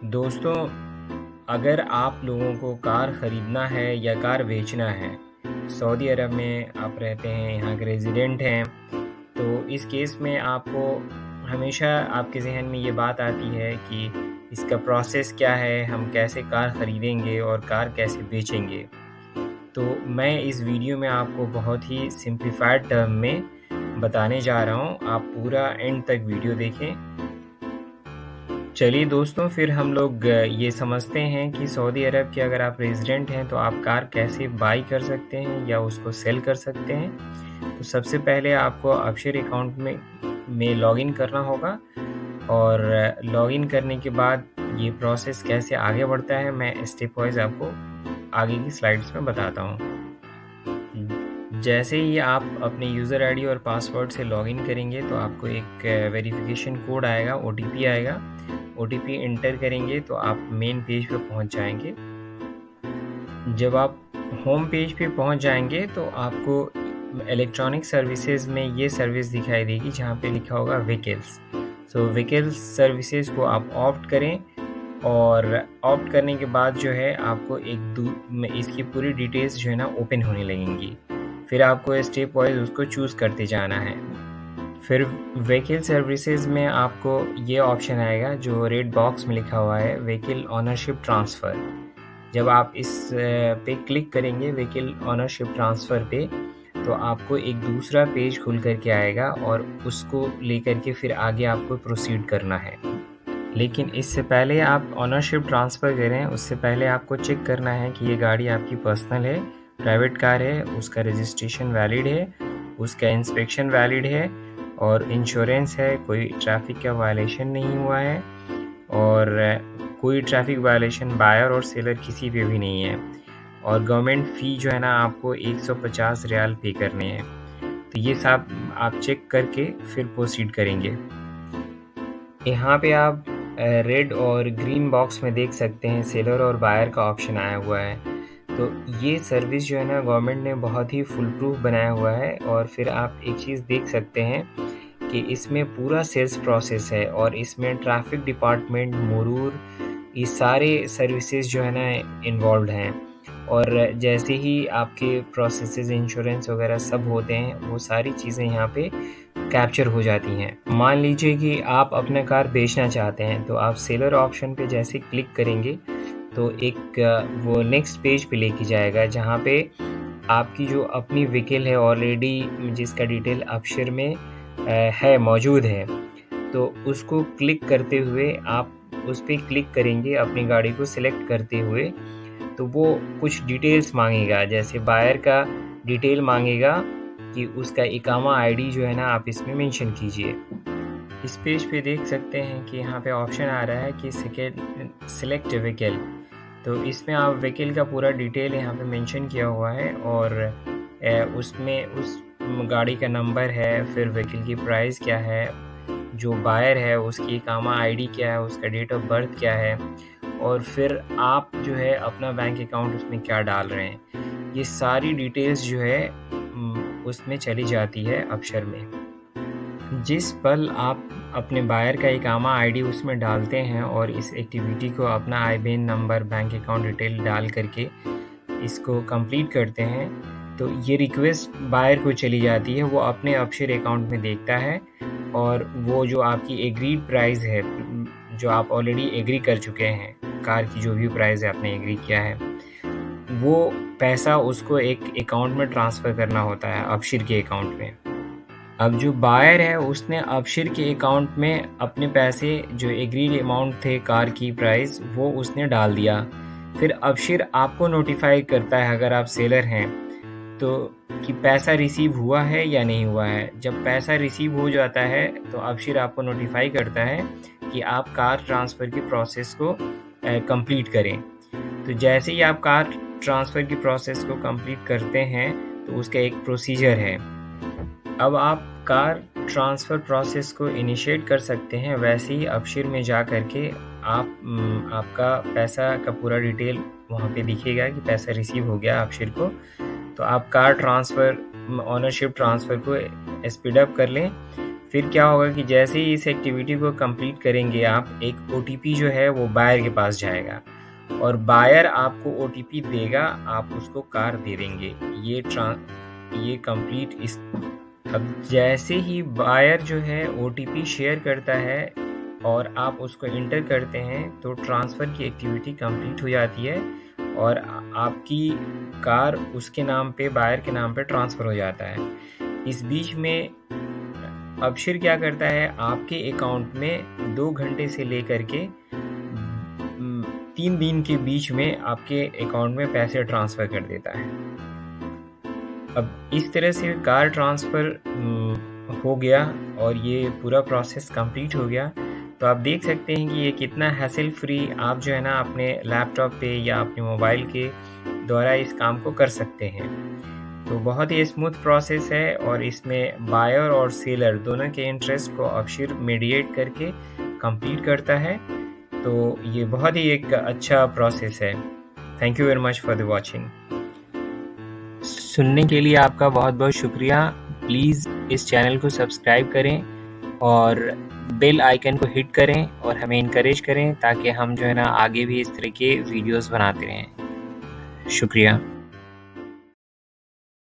दोस्तों, अगर आप लोगों को कार ख़रीदना है या कार बेचना है, सऊदी अरब में आप रहते हैं, यहाँ के रेज़िडेंट हैं, तो इस केस में आपको हमेशा आपके ज़हन में ये बात आती है कि इसका प्रोसेस क्या है, हम कैसे कार ख़रीदेंगे और कार कैसे बेचेंगे। तो मैं इस वीडियो में आपको बहुत ही सिम्प्लिफाइड टर्म में बताने जा रहा हूँ, आप पूरा एंड तक वीडियो देखें। चलिए दोस्तों, फिर हम लोग ये समझते हैं कि सऊदी अरब के अगर आप रेज़िडेंट हैं तो आप कार कैसे बाई कर सकते हैं या उसको सेल कर सकते हैं। तो सबसे पहले आपको अपशर अकाउंट में लॉगिन करना होगा और लॉगिन करने के बाद ये प्रोसेस कैसे आगे बढ़ता है मैं स्टेप वाइज़ आपको आगे की स्लाइड्स में बताता हूँ। जैसे ही आप अपने यूज़र आईडी और पासवर्ड से लॉगिन करेंगे तो आपको एक वेरिफिकेशन कोड आएगा, ओटीपी आएगा। ओटीपी एंटर करेंगे तो आप मेन पेज पे पहुंच जाएंगे। जब आप होम पेज पे पहुंच जाएंगे तो आपको इलेक्ट्रॉनिक सर्विसेज में ये सर्विस दिखाई देगी जहां पे लिखा होगा व्हीकल्स। सो व्हीकल्स सर्विसेज को आप ऑप्ट करें और ऑप्ट करने के बाद जो है आपको इसकी पूरी डिटेल्स जो है ना ओपन होने लगेंगी। फिर आपको स्टेप वाइज उसको चूज़ करते जाना है। फिर व्हीकल सर्विसेज में आपको ये ऑप्शन आएगा जो रेड बॉक्स में लिखा हुआ है व्हीकल ओनरशिप ट्रांसफ़र। जब आप इस पे क्लिक करेंगे व्हीकल ओनरशिप ट्रांसफ़र पे तो आपको एक दूसरा पेज खुल करके आएगा और उसको लेकर के फिर आगे आपको प्रोसीड करना है। लेकिन इससे पहले आप ओनरशिप ट्रांसफ़र करें उससे पहले आपको चेक करना है कि ये गाड़ी आपकी पर्सनल है, प्राइवेट कार है, उसका रजिस्ट्रेशन वैलिड है, उसका इंस्पेक्शन वैलिड है और इंश्योरेंस है, कोई ट्रैफिक का वायलेशन नहीं हुआ है और कोई ट्रैफिक वायलेशन बायर और सेलर किसी पे भी नहीं है और गवर्नमेंट फ़ी जो है ना आपको 150 रियाल पे करने हैं। तो ये सब आप चेक करके फिर प्रोसीड करेंगे। यहाँ पे आप रेड और ग्रीन बॉक्स में देख सकते हैं सेलर और बायर का ऑप्शन आया हुआ है। तो ये सर्विस जो है ना गवर्नमेंट ने बहुत ही फुल प्रूफ बनाया हुआ है और फिर आप एक चीज़ देख सकते हैं कि इसमें पूरा सेल्स प्रोसेस है और इसमें ट्रैफिक डिपार्टमेंट, मुरूर, ये सारे सर्विसेज जो है ना इन्वॉल्व हैं और जैसे ही आपके प्रोसेसेस इंश्योरेंस वगैरह सब होते हैं वो सारी चीज़ें यहाँ पे कैप्चर हो जाती हैं। मान लीजिए कि आप अपना कार बेचना चाहते हैं तो आप सेलर ऑप्शन पे जैसे क्लिक करेंगे तो एक वो नेक्स्ट पेज पे लेके जाएगा जहाँ पे आपकी जो अपनी व्हीकल है ऑलरेडी जिसका डिटेल अपशर में है मौजूद है, तो उसको क्लिक करते हुए आप उस पर क्लिक करेंगे अपनी गाड़ी को सिलेक्ट करते हुए तो वो कुछ डिटेल्स मांगेगा, जैसे बायर का डिटेल मांगेगा कि उसका इकामा आईडी जो है ना आप इसमें मेंशन कीजिए। इस पेज पे देख सकते हैं कि यहाँ पे ऑप्शन आ रहा है कि सिलेक्ट व्हीकल। तो इसमें आप व्हीकल का पूरा डिटेल यहाँ पे मेंशन किया हुआ है और उसमें उस गाड़ी का नंबर है, फिर व्हीकल की प्राइस क्या है, जो बायर है उसकी इकामा आईडी क्या है, उसका डेट ऑफ बर्थ क्या है और फिर आप जो है अपना बैंक अकाउंट उसमें क्या डाल रहे हैं। ये सारी डिटेल्स जो है उसमें चली जाती है अपशर में। जिस पल आप अपने बायर का इकामा आईडी उसमें डालते हैं और इस एक्टिविटी को अपना IBN number, bank account detail डाल करके इसको कंप्लीट करते हैं तो ये रिक्वेस्ट बायर को चली जाती है, वो अपने अपशर अकाउंट में देखता है और वो जो आपकी एग्रीड प्राइस है, जो आप ऑलरेडी एग्री कर चुके हैं, कार की जो भी प्राइस है आपने एग्री किया है, वो पैसा उसको एक अकाउंट में ट्रांसफ़र करना होता है अपशर के अकाउंट में। अब जो बायर है उसने अपशर के अकाउंट में अपने पैसे जो एग्रीड अमाउंट थे कार की प्राइस वो उसने डाल दिया। फिर अपशर आपको नोटिफाई करता है अगर आप सेलर हैं तो कि पैसा रिसीव हुआ है या नहीं हुआ है। जब पैसा रिसीव हो जाता है तो अपशर आपको नोटिफाई करता है कि आप कार ट्रांसफ़र की प्रोसेस को कंप्लीट करें। तो जैसे ही आप कार ट्रांसफ़र की प्रोसेस को कंप्लीट करते हैं तो उसका एक प्रोसीजर है। अब आप कार ट्रांसफ़र प्रोसेस को इनिशिएट कर सकते हैं। वैसे ही अपशर में जा कर के आपका पैसा का पूरा डिटेल वहाँ पे दिखेगा कि पैसा रिसीव हो गया अपशर को। तो आप कार ट्रांसफ़र, ओनरशिप ट्रांसफ़र को स्पीड अप कर लें। फिर क्या होगा कि जैसे ही इस एक्टिविटी को कंप्लीट करेंगे आप, एक ओटीपी जो है वो बायर के पास जाएगा और बायर आपको ओटीपी देगा, आप उसको कार दे देंगे। ये कंप्लीट इस अब जैसे ही बायर जो है ओटीपी शेयर करता है और आप उसको इंटर करते हैं तो ट्रांसफ़र की एक्टिविटी कंप्लीट हो जाती है और आपकी कार उसके नाम पे, बायर के नाम पे ट्रांसफ़र हो जाता है। इस बीच में अबशिर क्या करता है, आपके अकाउंट में 2 घंटे से लेकर के 3 दिन के बीच में आपके अकाउंट में पैसे ट्रांसफ़र कर देता है। अब इस तरह से कार ट्रांसफ़र हो गया और ये पूरा प्रोसेस कंप्लीट हो गया। तो आप देख सकते हैं कि ये कितना हैसल फ्री आप जो है ना अपने लैपटॉप पे या अपने मोबाइल के द्वारा इस काम को कर सकते हैं। तो बहुत ही स्मूथ प्रोसेस है और इसमें बायर और सेलर दोनों के इंटरेस्ट को अबशिर मीडिएट करके कंप्लीट करता है। तो ये बहुत ही एक अच्छा प्रोसेस है। Thank you very much for the watching. सुनने के लिए आपका बहुत बहुत शुक्रिया। प्लीज़ इस चैनल को सब्सक्राइब करें और बेल आइकन को हिट करें और हमें इनकरेज करें ताकि हम जो है ना आगे भी इस तरह के वीडियोस बनाते रहें। शुक्रिया।